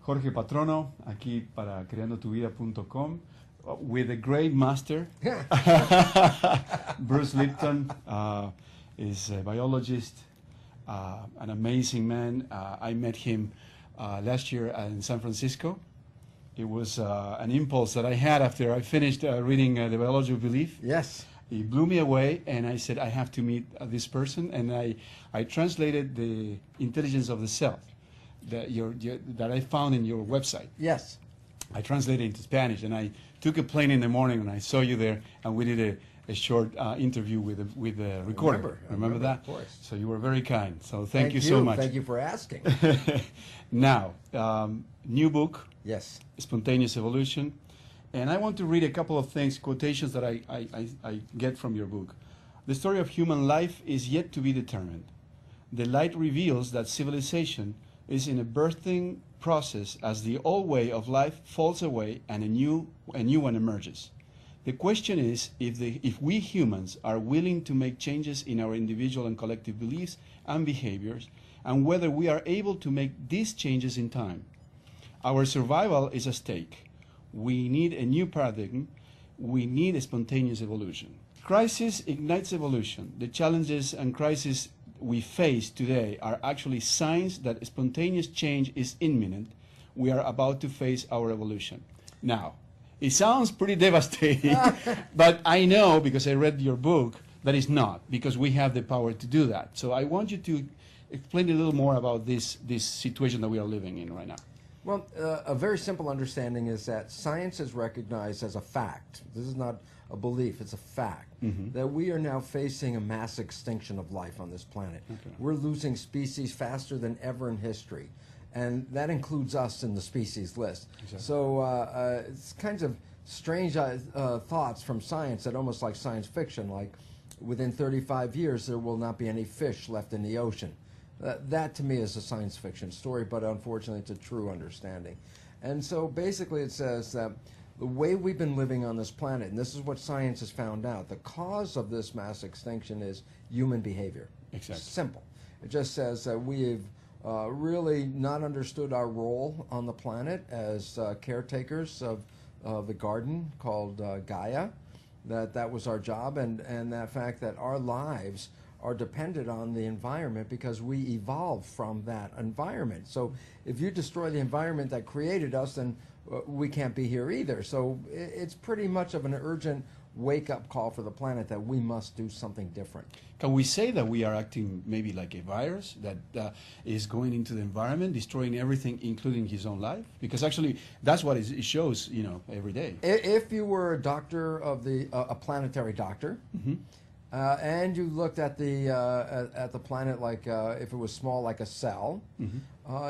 Jorge Patrono, aquí para creandotuvida.com, with a great master, Bruce Lipton, is a biologist, an amazing man. I met him last year in San Francisco. It was an impulse that I had after I finished reading The Biology of Belief. Yes. It blew me away, and I said, I have to meet this person, and I translated The Intelligence of the Self that I found in your website. Yes. I translated it into Spanish, and I took a plane in the morning, and I saw you there, and we did a short interview with the recorder. Remember that? Of course. So you were very kind. So thank you so much. Thank you for asking. Now, new book. Yes. Spontaneous Evolution. And I want to read a couple of things, quotations that I get from your book. The story of human life is yet to be determined. The light reveals that civilization is in a birthing process as the old way of life falls away and a new one emerges. The question is if we humans are willing to make changes in our individual and collective beliefs and behaviors, and whether we are able to make these changes in time. Our survival is at stake. We need a new paradigm. We need a spontaneous evolution. Crisis ignites evolution. The challenges and crises we face today are actually signs that spontaneous change is imminent. We are about to face our evolution. Now, it sounds pretty devastating, but I know, because I read your book, that it's not, because we have the power to do that. So I want you to explain a little more about this situation that we are living in right now. Well, a very simple understanding is that science is recognized as a fact. This is not a belief, it's a fact, that we are now facing a mass extinction of life on this planet. Okay. We're losing species faster than ever in history, and that includes us in the species list. Exactly. So it's kinds of strange thoughts from science that almost like science fiction, like within 35 years there will not be any fish left in the ocean. That to me is a science fiction story, but unfortunately it's a true understanding. And so basically it says that the way we've been living on this planet, and this is what science has found out, the cause of this mass extinction is human behavior. Exactly. Simple. It just says that we've really not understood our role on the planet as caretakers of the garden called Gaia, that was our job, and that fact that our lives are dependent on the environment because we evolved from that environment. So if you destroy the environment that created us, then we can't be here either. So it's pretty much of an urgent wake-up call for the planet that we must do something different. Can we say that we are acting maybe like a virus that is going into the environment, destroying everything, including his own life? Because actually, that's what it shows, every day. If you were a doctor of a planetary doctor, and you looked at the planet like if it was small, like a cell,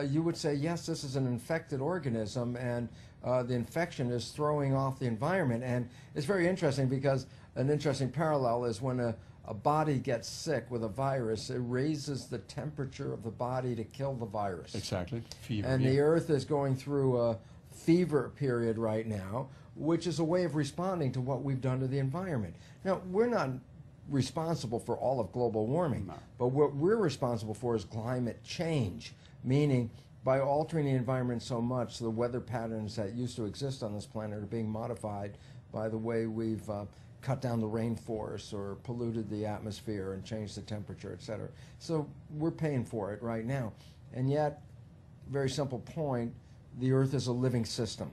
you would say, yes, this is an infected organism, and the infection is throwing off the environment. And it's very interesting because an interesting parallel is when a body gets sick with a virus, it raises the temperature of the body to kill the virus. Exactly. Fever. And the Earth is going through a fever period right now, which is a way of responding to what we've done to the environment. Now, we're not responsible for all of global warming, but what we're responsible for is climate change, meaning by altering the environment so much, the weather patterns that used to exist on this planet are being modified by the way we've cut down the rainforests or polluted the atmosphere and changed the temperature, etc. So we're paying for it right now. And yet, very simple point, the Earth is a living system.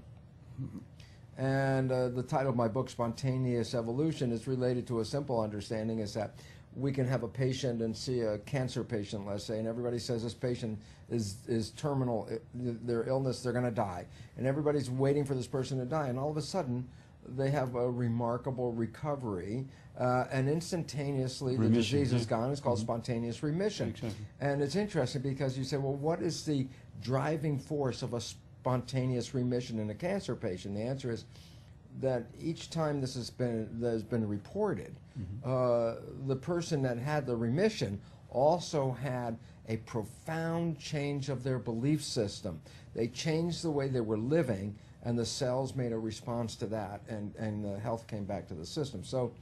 And the title of my book, Spontaneous Evolution, is related to a simple understanding, is that we can have a patient and see a cancer patient, let's say, and everybody says this patient is terminal, their illness, they're going to die. And everybody's waiting for this person to die, and all of a sudden, they have a remarkable recovery, and instantaneously the disease is gone. It's called spontaneous remission. Exactly. And it's interesting because you say, well, what is the driving force of a spontaneous remission in a cancer patient? The answer is that each time this has been reported, the person that had the remission also had a profound change of their belief system. They changed the way they were living, and the cells made a response to that, and the health came back to the system. So,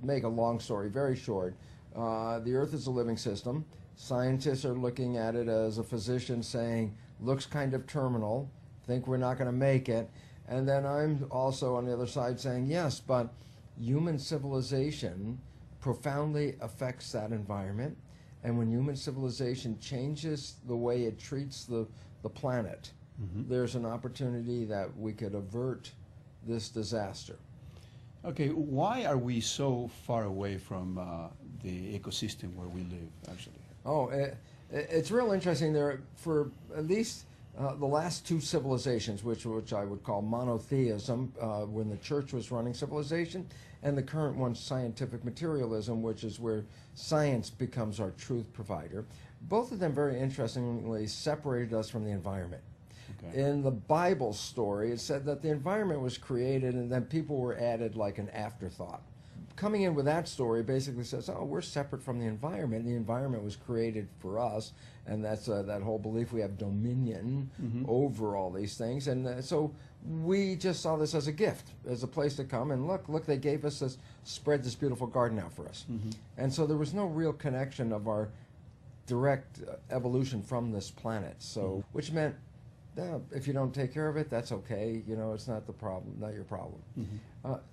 make a long story very short, the Earth is a living system. Scientists are looking at it as a physician saying, looks kind of terminal, think we're not going to make it. And then I'm also on the other side saying, yes, but human civilization profoundly affects that environment. And when human civilization changes the way it treats the planet, there's an opportunity that we could avert this disaster. Okay, why are we so far away from the ecosystem where we live, actually? Oh, it's real interesting. There, for at least the last two civilizations, which I would call monotheism, when the church was running civilization, and the current one, scientific materialism, which is where science becomes our truth provider. Both of them, very interestingly, separated us from the environment. Okay. In the Bible story, it said that the environment was created and then people were added like an afterthought. Coming in with that story basically says, oh, we're separate from the environment. The environment was created for us, and that's that whole belief we have dominion over all these things. And so we just saw this as a gift, as a place to come and look, they gave us this, spread this beautiful garden out for us. And so there was no real connection of our direct evolution from this planet. So, which meant, if you don't take care of it, that's okay. You know, it's not the problem, not your problem.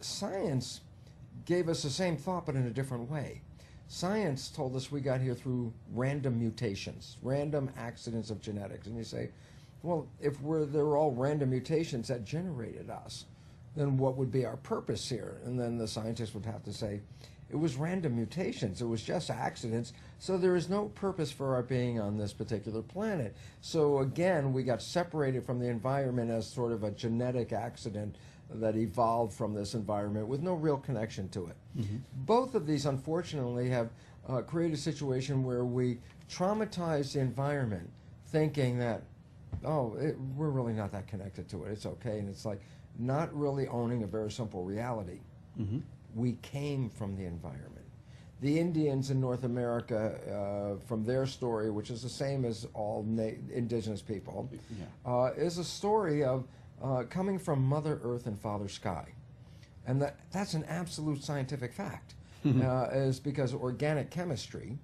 Science gave us the same thought, but in a different way. Science told us we got here through random mutations, random accidents of genetics. And you say, well, if they're all random mutations that generated us, then what would be our purpose here? And then the scientists would have to say, it was random mutations. It was just accidents. So there is no purpose for our being on this particular planet. So again, we got separated from the environment as sort of a genetic accident that evolved from this environment with no real connection to it. Both of these, unfortunately, have created a situation where we traumatize the environment thinking that, oh, we're really not that connected to it. It's okay. And it's like not really owning a very simple reality. We came from the environment. The Indians in North America, from their story, which is the same as all indigenous people, is a story of coming from Mother Earth and Father Sky. And that's an absolute scientific fact, is because organic chemistry,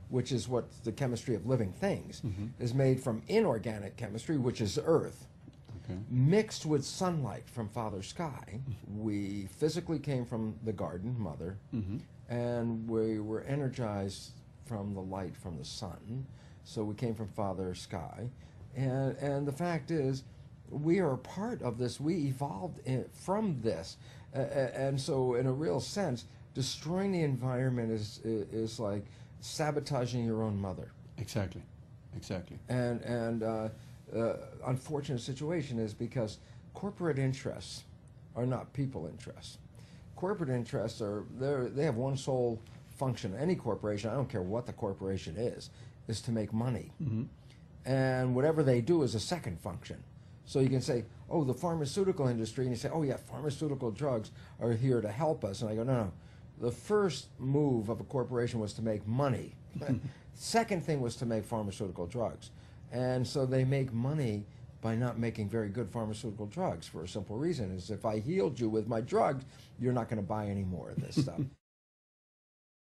which is what the chemistry of living things, is made from inorganic chemistry, which is Earth. Mixed with sunlight from Father Sky. We physically came from the garden, Mother, and we were energized from the light from the sun. So we came from Father Sky. And the fact is, we are a part of this. We evolved from this. And so in a real sense, destroying the environment is like sabotaging your own mother. Exactly. Exactly. And unfortunate situation is because corporate interests are not people interests. Corporate interests they have one sole function. Any corporation, I don't care what the corporation is to make money. And whatever they do is a second function. So you can say, oh, the pharmaceutical industry, and you say, oh yeah, pharmaceutical drugs are here to help us. And I go, no. The first move of a corporation was to make money. Second thing was to make pharmaceutical drugs. And so they make money by not making very good pharmaceutical drugs for a simple reason, is if I healed you with my drugs, you're not going to buy any more of this stuff.